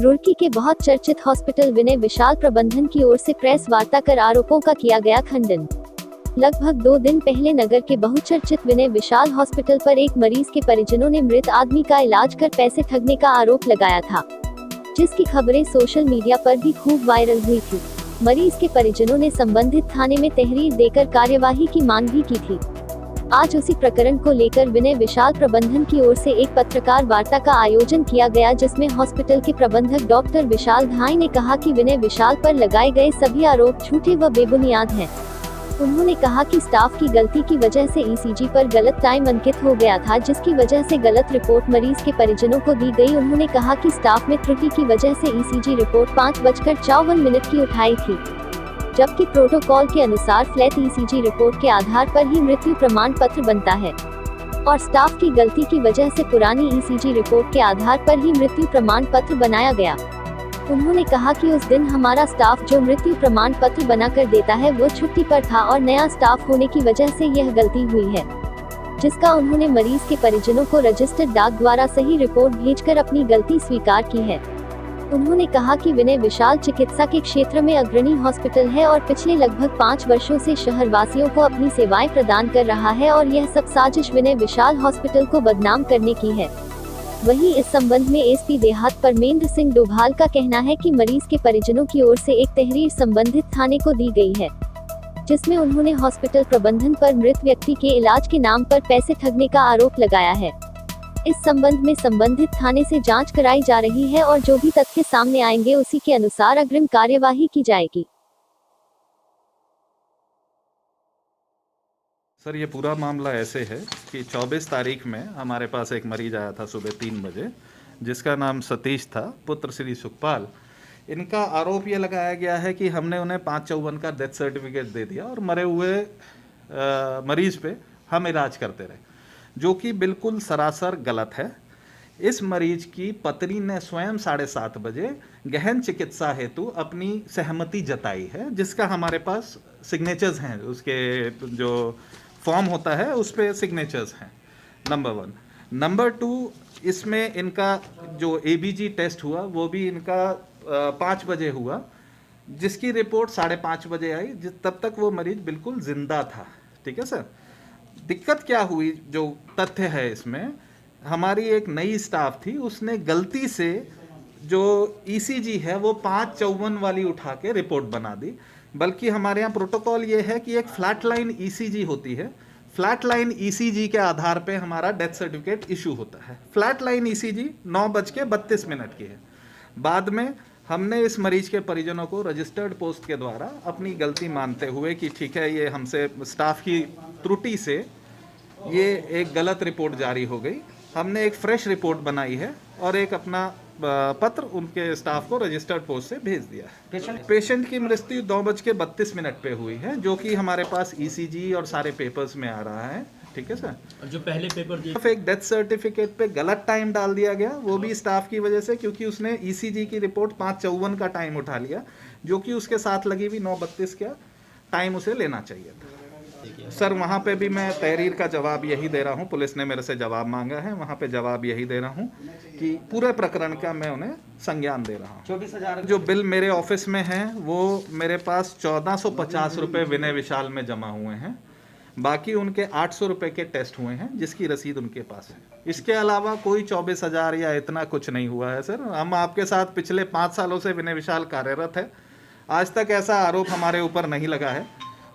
रुड़की के बहुत चर्चित हॉस्पिटल विनय विशाल प्रबंधन की ओर से प्रेस वार्ता कर आरोपों का किया गया खंडन। लगभग 2 दिन पहले नगर के बहुचर्चित विनय विशाल हॉस्पिटल पर एक मरीज के परिजनों ने मृत आदमी का इलाज कर पैसे ठगने का आरोप लगाया था, जिसकी खबरें सोशल मीडिया पर भी खूब वायरल हुई थी। मरीज के परिजनों ने संबंधित थाने में तहरीर देकर कार्यवाही की मांग भी की थी। आज उसी प्रकरण को लेकर विनय विशाल प्रबंधन की ओर से एक पत्रकार वार्ता का आयोजन किया गया, जिसमें हॉस्पिटल के प्रबंधक डॉक्टर विशाल धाई ने कहा कि विनय विशाल पर लगाए गए सभी आरोप झूठे व बेबुनियाद हैं। उन्होंने कहा कि स्टाफ की गलती की वजह से ईसीजी पर गलत टाइम अंकित हो गया था, जिसकी वजह से गलत रिपोर्ट मरीज के परिजनों को दी गई। उन्होंने कहा कि स्टाफ में त्रुटि की वजह से ईसीजी रिपोर्ट 5:54 की उठाई थी, जबकि प्रोटोकॉल के अनुसार फ्लैट ईसीजी रिपोर्ट के आधार पर ही मृत्यु प्रमाण पत्र बनता है, और स्टाफ की गलती की वजह से पुरानी ईसीजी रिपोर्ट के आधार पर ही मृत्यु प्रमाण पत्र बनाया गया। उन्होंने कहा कि उस दिन हमारा स्टाफ जो मृत्यु प्रमाण पत्र बनाकर देता है वो छुट्टी पर था और नया स्टाफ होने की वजह से यह गलती हुई है, जिसका उन्होंने मरीज के परिजनों को रजिस्टर्ड डाक द्वारा सही रिपोर्ट भेजकर अपनी गलती स्वीकार की है। उन्होंने कहा कि विनय विशाल चिकित्सा के क्षेत्र में अग्रणी हॉस्पिटल है और पिछले लगभग 5 वर्षों से शहरवासियों को अपनी सेवाएं प्रदान कर रहा है, और यह सब साजिश विनय विशाल हॉस्पिटल को बदनाम करने की है। वहीं इस संबंध में एसपी देहात परमेंद्र सिंह डोभाल का कहना है कि मरीज के परिजनों की ओर से एक तहरीर संबंधित थाने को दी गई है, जिसमें उन्होंने हॉस्पिटल प्रबंधन पर मृत व्यक्ति के इलाज के नाम पर पैसे ठगने का आरोप लगाया है। इस संबंध में संबंधित थाने से जांच कराई जा रही है और जो भी तथ्य सामने आएंगे उसी के अनुसार अग्रिम कार्यवाही की जाएगी। सर, ये पूरा मामला ऐसे है कि 24 तारीख में हमारे पास एक मरीज आया था सुबह 3 बजे, जिसका नाम सतीश था, पुत्र श्री सुखपाल। इनका आरोप ये लगाया गया है कि हमने उन्हें 5/54 का डेथ सर्टिफिकेट दे दिया और मरे हुए मरीज पे हम इलाज करते रहे, जो कि बिल्कुल सरासर गलत है। इस मरीज की पत्नी ने स्वयं 7:30 बजे गहन चिकित्सा हेतु अपनी सहमति जताई है, जिसका हमारे पास सिग्नेचर्स हैं। उसके जो फॉर्म होता है उस पे सिग्नेचर्स हैं, नंबर 1। नंबर 2, इसमें इनका जो एबीजी टेस्ट हुआ वो भी इनका 5 बजे हुआ, जिसकी रिपोर्ट 5:30 बजे आई। तब तक वो मरीज बिल्कुल जिंदा था। ठीक है सर। दिक्कत क्या हुई, जो तथ्य है इसमें, हमारी एक नई स्टाफ थी, उसने गलती से जो ईसीजी है वो 5/54 वाली उठा के रिपोर्ट बना दी। बल्कि हमारे यहाँ प्रोटोकॉल ये है कि एक फ्लैट लाइन ईसीजी होती है। फ्लैट लाइन ईसीजी के आधार पे हमारा डेथ सर्टिफिकेट इशू होता है। फ्लैट लाइन ईसीजी 9:32 की है। बाद में हमने इस मरीज के परिजनों को रजिस्टर्ड पोस्ट के द्वारा अपनी गलती मानते हुए कि ठीक है, ये हमसे स्टाफ की त्रुटि से ये एक गलत रिपोर्ट जारी हो गई, हमने एक फ्रेश रिपोर्ट बनाई है और एक अपना पत्र उनके स्टाफ को रजिस्टर्ड पोस्ट से भेज दिया। पेशेंट की मृत्यु 9:32 पे हुई है, जो कि हमारे पास ईसीजी और सारे पेपर्स में आ रहा है। ठीक है सर। जो पहले पेपर दिए, एक डेथ सर्टिफिकेट पे गलत टाइम डाल दिया गया, वो भी स्टाफ की वजह से, क्योंकि उसने ईसीजी की रिपोर्ट 5/54 का टाइम उठा लिया, जो कि उसके साथ लगी हुई 9:32 का टाइम उसे लेना चाहिए था। सर, वहाँ पे भी मैं तहरीर का जवाब यही दे रहा हूँ। पुलिस ने मेरे से जवाब मांगा है, वहाँ पे जवाब यही दे रहा हूँ कि पूरे प्रकरण का मैं उन्हें संज्ञान दे रहा हूँ। 24,000 जो बिल मेरे ऑफिस में है वो मेरे पास 1450 रुपये विनय विशाल में जमा हुए हैं। बाकी उनके 800 रुपये के टेस्ट हुए हैं, जिसकी रसीद उनके पास है। इसके अलावा कोई 24,000 या इतना कुछ नहीं हुआ है सर। हम आपके साथ पिछले 5 सालों से विनय विशाल कार्यरत है। आज तक ऐसा आरोप हमारे ऊपर नहीं लगा है,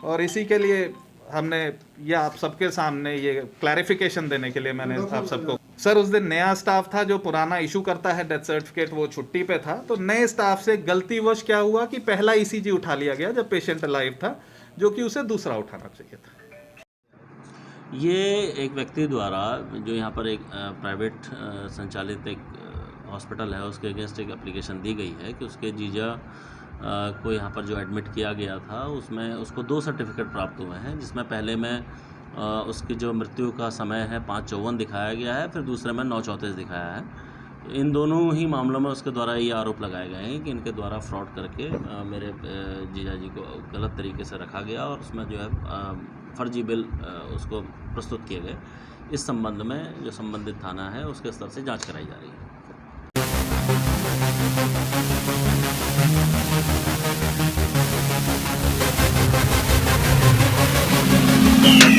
और इसी के लिए हमने ये आप सबके सामने ये क्लैरिफिकेशन देने के लिए मैंने आप सबको। सर, उस दिन नया स्टाफ था जो पुराना इशू करता है डेथ सर्टिफिकेट, वो छुट्टी पे था। तो नए स्टाफ से गलतीवश क्या हुआ कि पहला ईसीजी उठा लिया गया जब पेशेंट लाइव था, जो कि उसे दूसरा उठाना चाहिए था। ये एक व्यक्ति द्वारा जो यहाँ पर एक प्राइवेट संचालित एक हॉस्पिटल है, उसके अगेंस्ट एक एप्लीकेशन दी गई है कि उसके जीजा को यहाँ पर जो एडमिट किया गया था उसमें उसको 2 सर्टिफिकेट प्राप्त हुए हैं, जिसमें पहले में उसकी जो मृत्यु का समय है 5/54 दिखाया गया है, फिर दूसरे में 9/34 दिखाया है। इन दोनों ही मामलों में उसके द्वारा ये आरोप लगाए गए हैं कि इनके द्वारा फ्रॉड करके मेरे जीजा जी को गलत तरीके से रखा गया और उसमें जो है फर्जी बिल उसको प्रस्तुत किए गए। इस संबंध में जो संबंधित थाना है उसके स्तर से जाँच कराई जा रही है। है।